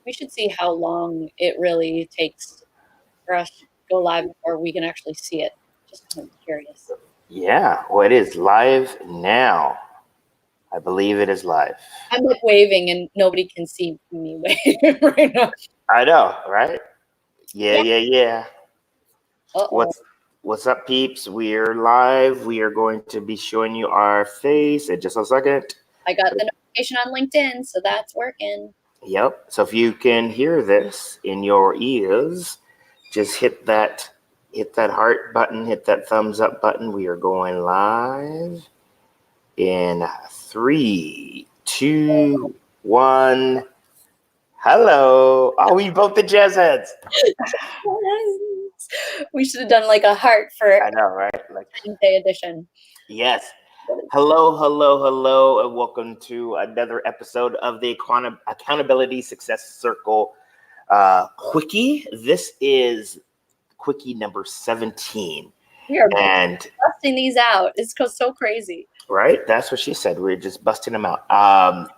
We should see how long it really takes for us to go live before we can actually see it. Just I'm curious. Yeah, well, it is live now. I believe it is live. I'm like waving and nobody can see me waving right now. I know, right? Yeah. Yeah. Uh-oh. What's up, peeps? We're live. We are going to be showing you our face in just a second. I got the notification on LinkedIn, so that's working. Yep. So if you can hear this in your ears, just hit that heart button, hit that thumbs up button. We are going live in 3, 2, 1. Hello. Oh, we both the jazz heads. We should have done like a heart for I know, right? Like Day edition. yes. Hello, and welcome to another episode of the Accountability Success Circle Quickie. This is Quickie number 17. We are and busting these out. It's so crazy. Right? That's what she said. We're just busting them out. Ah.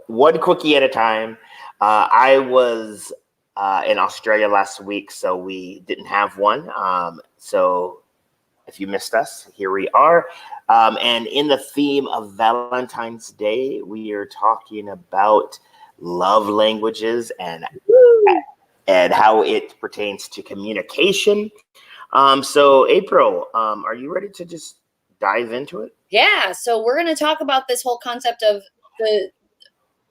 One quickie at a time. I was in Australia last week, so we didn't have one. So if you missed us, here we are. And in the theme of Valentine's Day, we are talking about love languages and how it pertains to communication. So Apryl, are you ready to just dive into it? Yeah, so we're going to talk about this whole concept of the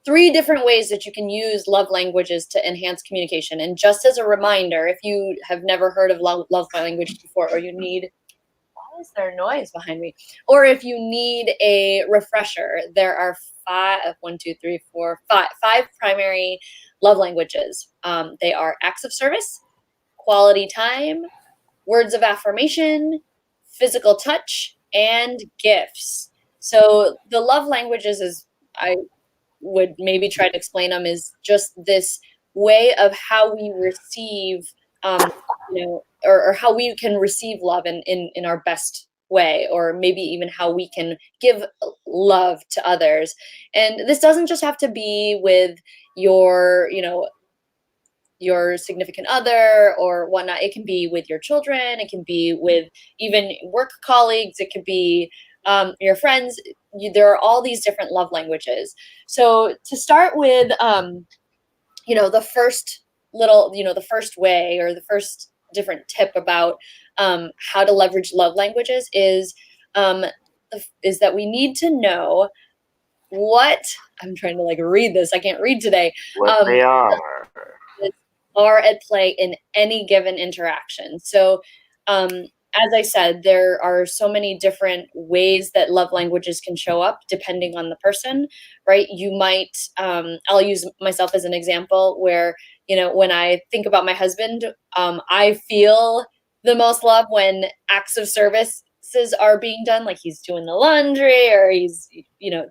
3 different ways that you can use love languages to enhance communication. And just as a reminder, if you have never heard of love language before, or you need, why is there noise behind me? Or if you need a refresher, there are 5 primary love languages. They are acts of service, quality time, words of affirmation, physical touch, and gifts. So the love languages, as I would maybe try to explain them, is just this way of how we receive, or how we can receive love in our best way, or maybe even how we can give love to others. And this doesn't just have to be with your significant other or whatnot. It can be with your children. It can be with even work colleagues. It could be your friends. There are all these different love languages. So to start with, the first the first way, or the first different tip about how to leverage love languages is that we need to know what, I'm trying to read this. I can't read today. What they are at play in any given interaction. So, as I said, there are so many different ways that love languages can show up depending on the person, right? You might, I'll use myself as an example where, when I think about my husband, I feel the most love when acts of services are being done, like he's doing the laundry, or he's,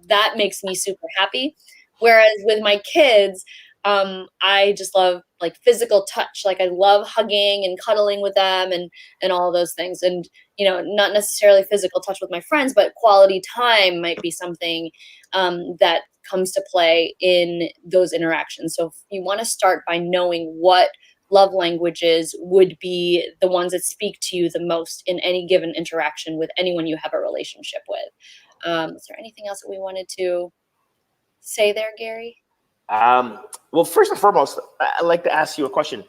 that makes me super happy. Whereas with my kids, I just love physical touch. I love hugging and cuddling with them and all of those things. And, not necessarily physical touch with my friends, but quality time might be something that comes to play in those interactions. So if you want to start by knowing what love languages would be the ones that speak to you the most in any given interaction with anyone you have a relationship with. Is there anything else that we wanted to say there, Gary? Well, first and foremost, I'd like to ask you a question.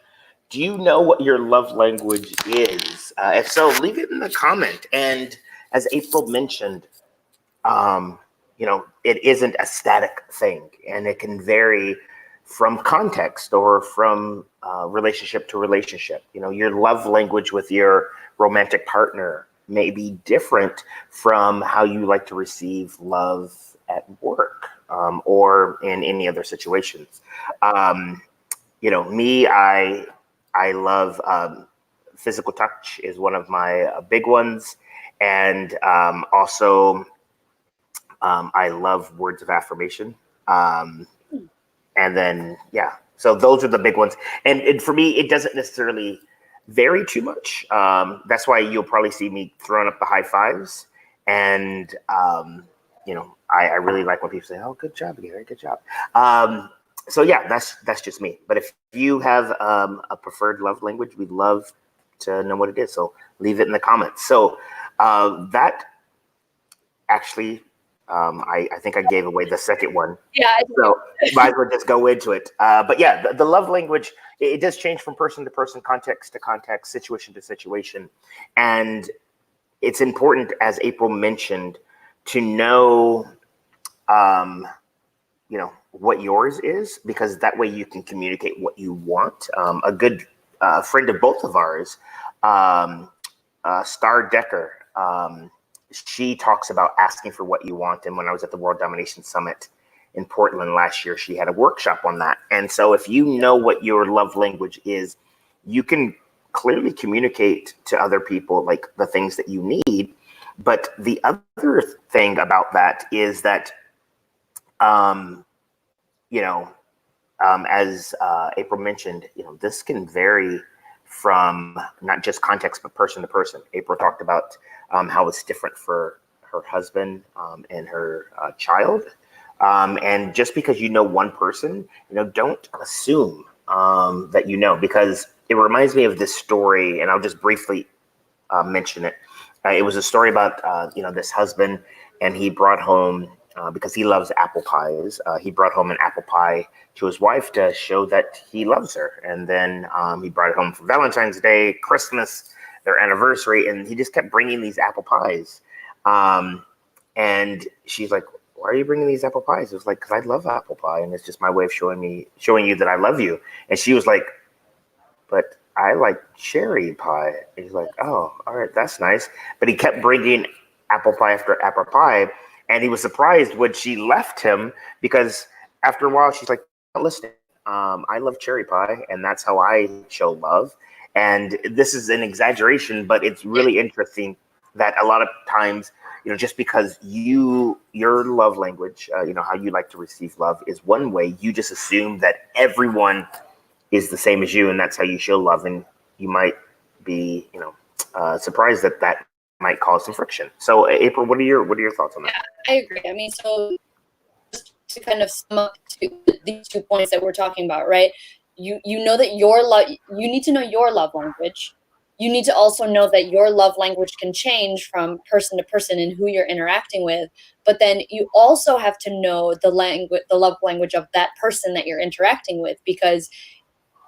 Do you know what your love language is? If so, leave it in the comment. And as Apryl mentioned, it isn't a static thing, and it can vary from context or from relationship to relationship. Your love language with your romantic partner may be different from how you like to receive love at work. Or in any other situations. Me, I love physical touch is one of my big ones. And also, I love words of affirmation. And then, so those are the big ones. And for me, it doesn't necessarily vary too much. That's why you'll probably see me throwing up the high fives. And, I really like when people say, "Oh, good job, Gary, good job." So yeah, that's just me. But if you have a preferred love language, we'd love to know what it is. So leave it in the comments. So that actually, I think I gave away the second one. Yeah. So might as well just go into it. But yeah, the love language, it does change from person to person, context to context, situation to situation. And it's important, as April mentioned, to know, what yours is, because that way you can communicate what you want. A good friend of both of ours, Star Decker, she talks about asking for what you want. And when I was at the World Domination Summit in Portland last year, she had a workshop on that. And so if you know what your love language is, you can clearly communicate to other people like the things that you need. But the other thing about that is that, as April mentioned, this can vary from not just context, but person to person. April talked about how it's different for her husband and her child. And just because you know one person, don't assume that because it reminds me of this story, and I'll just briefly mention it. It was a story about, this husband, and he brought home, because he loves apple pies, he brought home an apple pie to his wife to show that he loves her. And then he brought it home for Valentine's Day, Christmas, their anniversary, and he just kept bringing these apple pies. And she's like, "Why are you bringing these apple pies?" It was like, "Because I love apple pie, and it's just my way of showing you that I love you." And she was like, "But I like cherry pie." And he's like, "Oh, all right, that's nice." But he kept bringing apple pie after apple pie, and he was surprised when she left him, because after a while she's like, "Listen, I love cherry pie, and that's how I show love." And this is an exaggeration, but it's really interesting that a lot of times, just because your love language, how you like to receive love is one way, you just assume that everyone is the same as you, and that's how you show love. And you might be, surprised that might cause some friction. So, April, what are your thoughts on that? Yeah, I agree. I mean, so just to kind of sum up these 2 points that we're talking about, right? You know that you need to know your love language. You need to also know that your love language can change from person to person and who you're interacting with. But then you also have to know the love language of that person that you're interacting with, because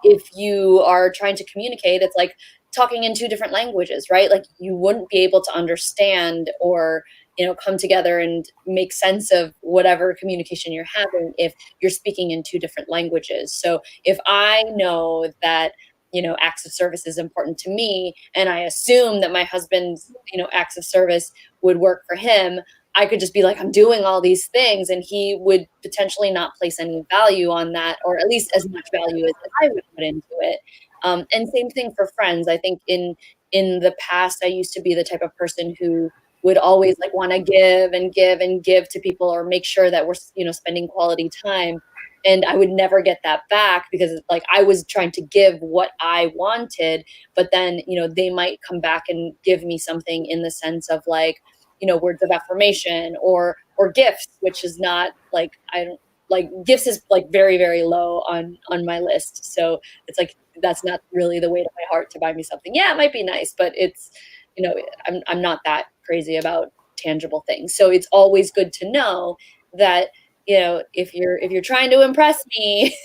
if you are trying to communicate, it's like talking in two different languages, right? Like you wouldn't be able to understand or, come together and make sense of whatever communication you're having if you're speaking in two different languages. So if I know that, acts of service is important to me, and I assume that my husband's, acts of service would work for him, I could just be like, I'm doing all these things, and he would potentially not place any value on that, or at least as much value as I would put into it. And same thing for friends. I think in the past, I used to be the type of person who would always like want to give and give and give to people, or make sure that we're, spending quality time. And I would never get that back, because like I was trying to give what I wanted, but then, they might come back and give me something in the sense of like, words of affirmation or gifts, which is not like, I don't like gifts is like very, very low on my list. So it's like, that's not really the way to my heart to buy me something. Yeah, it might be nice, but it's, I'm not that crazy about tangible things. So it's always good to know that, if you're trying to impress me,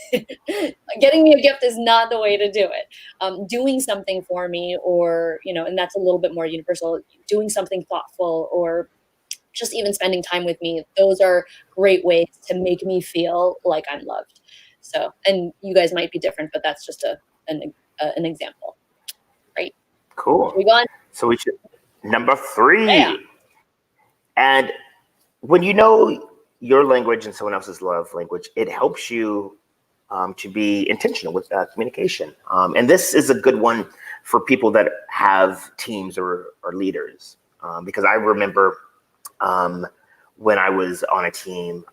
getting me a gift is not the way to do it. Doing something for me, or, and that's a little bit more universal, doing something thoughtful, or just even spending time with me, those are great ways to make me feel like I'm loved. So, and you guys might be different, but that's just an example, right? Cool. We go on. So we should number 3. Yeah. And when you know your language and someone else's love language, it helps you to be intentional with communication. And this is a good one for people that have teams or leaders, because I remember when I was on a team,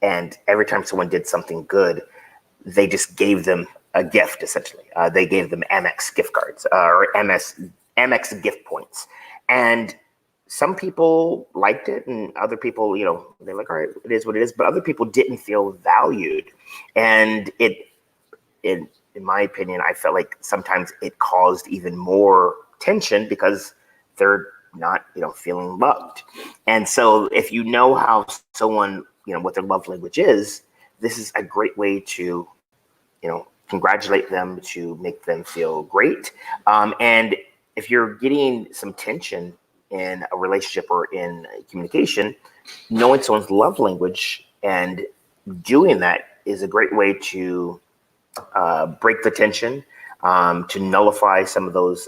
and every time someone did something good, they just gave them a gift, essentially. They gave them Amex gift cards, or Amex gift points. And some people liked it, and other people, they're like, all right, it is what it is. But other people didn't feel valued, and in my opinion, I felt like sometimes it caused even more tension because they're not, feeling loved. And so, if you know how someone, what their love language is, this is a great way to, congratulate them, to make them feel great. And if you're getting some tension in a relationship or in communication, knowing someone's love language and doing that is a great way to break the tension, to nullify some of those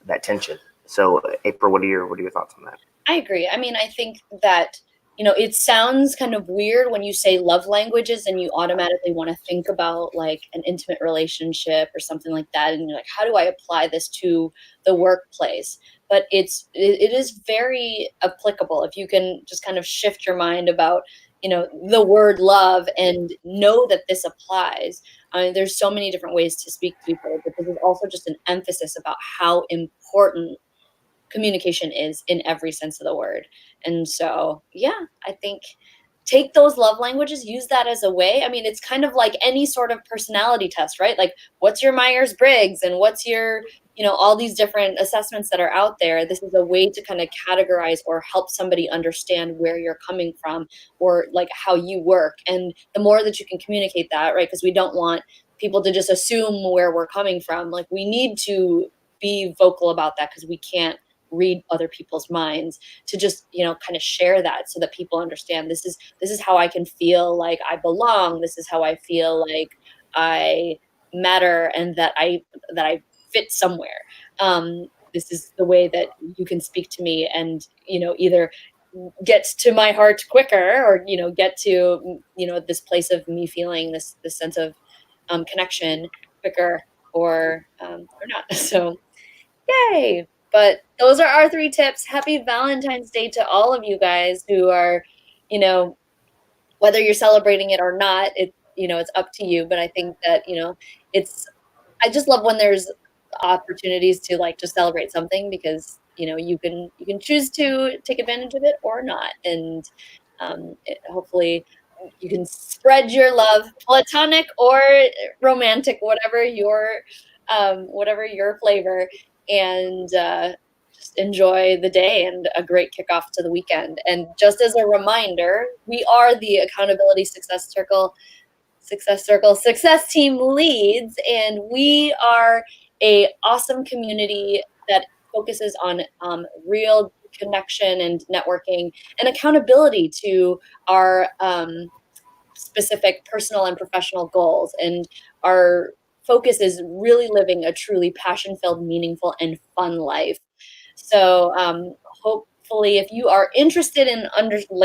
that tension. So, April, what are your thoughts on that? I agree. I mean, I think that, it sounds kind of weird when you say love languages and you automatically want to think about like an intimate relationship or something like that. And you're like, how do I apply this to the workplace? But it is very applicable if you can just kind of shift your mind about, the word love and know that this applies. I mean, there's so many different ways to speak to people, but this is also just an emphasis about how important communication is in every sense of the word. And so, yeah, I think take those love languages, use that as a way. I mean, it's kind of like any sort of personality test, right? Like, what's your Myers-Briggs and what's your, all these different assessments that are out there. This is a way to kind of categorize or help somebody understand where you're coming from or like how you work. And the more that you can communicate that, right? Because we don't want people to just assume where we're coming from. Like, we need to be vocal about that because we can't read other people's minds, to just kind of share that so that people understand this is how I can feel like I belong, this is how I feel like I matter, and that I fit somewhere. This is the way that you can speak to me and either get to my heart quicker or get to this place of me feeling this sense of connection quicker, or not. So yay. But those are our 3 tips. Happy Valentine's Day to all of you guys who are, whether you're celebrating it or not, it's up to you. But I think that, I just love when there's opportunities to like just celebrate something, because, you can choose to take advantage of it or not. And hopefully you can spread your love, platonic or romantic, whatever your flavor, and just enjoy the day and a great kickoff to the weekend. And just as a reminder, we are the Accountability Success Team leads, and we are a awesome community that focuses on real connection and networking and accountability to our specific personal and professional goals. And our focus is really living a truly passion-filled, meaningful, and fun life. So hopefully, if you are interested in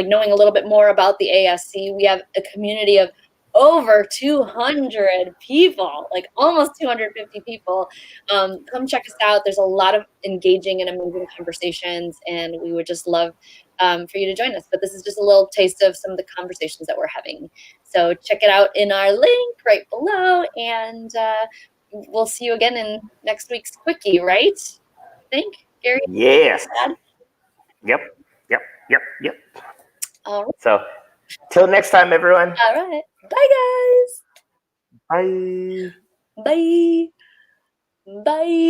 knowing a little bit more about the ASC, we have a community of over 200 people, like almost 250 people. Come check us out. There's a lot of engaging and amazing conversations, and we would just love for you to join us. But this is just a little taste of some of the conversations that we're having. So check it out in our link right below, and we'll see you again in next week's Quickie, right? I think, Gary? Yes. Yep. All right. So, till next time, everyone. All right. Bye, guys. Bye. Bye. Bye.